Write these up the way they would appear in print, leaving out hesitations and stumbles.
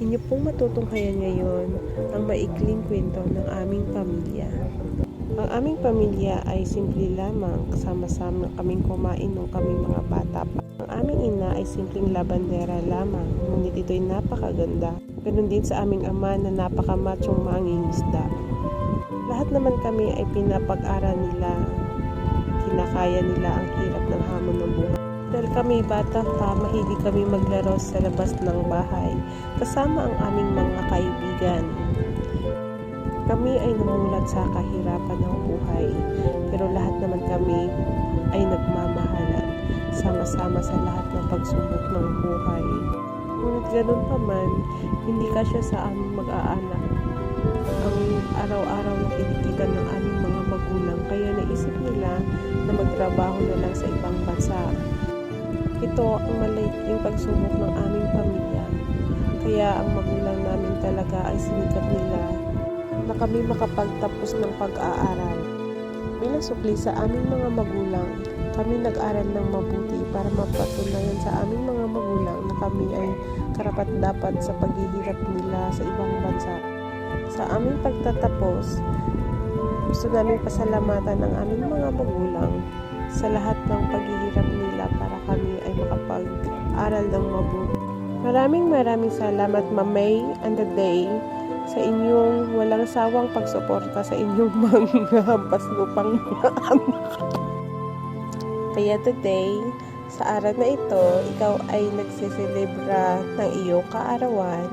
Inyo pong matutunghayan ngayon ang maikling kwento ng aming pamilya. Ang aming pamilya ay simple lamang, kasama-sama kaming kumain nung kaming mga bata pa. Ang aming ina ay simpleng labandera lamang, ngunit ito'y napakaganda. Ganon din sa aming ama na napakamachong mangingisda. Lahat naman kami ay pinapag-aral nila, kinakaya nila ang hirap ng hamon ng buhay. Dahil kami bata pa, mahilig kami maglaro sa labas ng bahay, kasama ang aming mga kaibigan. Kami ay namulat sa kahirapan ng buhay, pero lahat naman kami ay nagmamahalan, sama-sama sa lahat ng pagsubok ng buhay. Ngunit ganun pa man, hindi kasya sa aming mag-aanak ang araw-araw na kinikita ng aming mga magulang, kaya naisip nila na magtrabaho na lang sa ibang bansa. Ito ang malaking pagsubok ng aming pamilya, kaya ang magulang namin talaga ay sinikap nila na kami makapagtapos ng pag-aaral. Bilang supli sa aming mga magulang, kami nag-aral ng mabuti para mapatunayan sa aming mga magulang na kami ay karapat-dapat sa paghihirap nila sa ibang bansa. Sa aming pagtatapos, gusto namin pasalamatan ng aming mga magulang sa lahat ng paghihirap nila para kami ay makapag-aral ng mabuti. Maraming salamat, Ma'am May and the Day, sa inyong walang sawang pagsuporta sa inyong mga hampas lupang mga anak. Kaya today, sa araw na ito, ikaw ay nagsiselebra ng iyong kaarawan.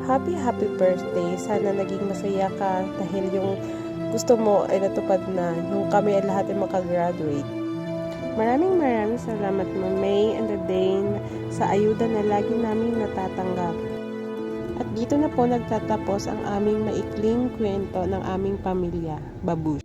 Happy birthday! Sana naging masaya ka dahil yung gusto mo ay natupad na, yung kami ay lahat ay makagraduate. Maraming salamat, Ma'am May and the Dane, sa ayuda na lagi namin natatanggap. At dito na po nagtatapos ang aming maikling kwento ng aming pamilya. Babush!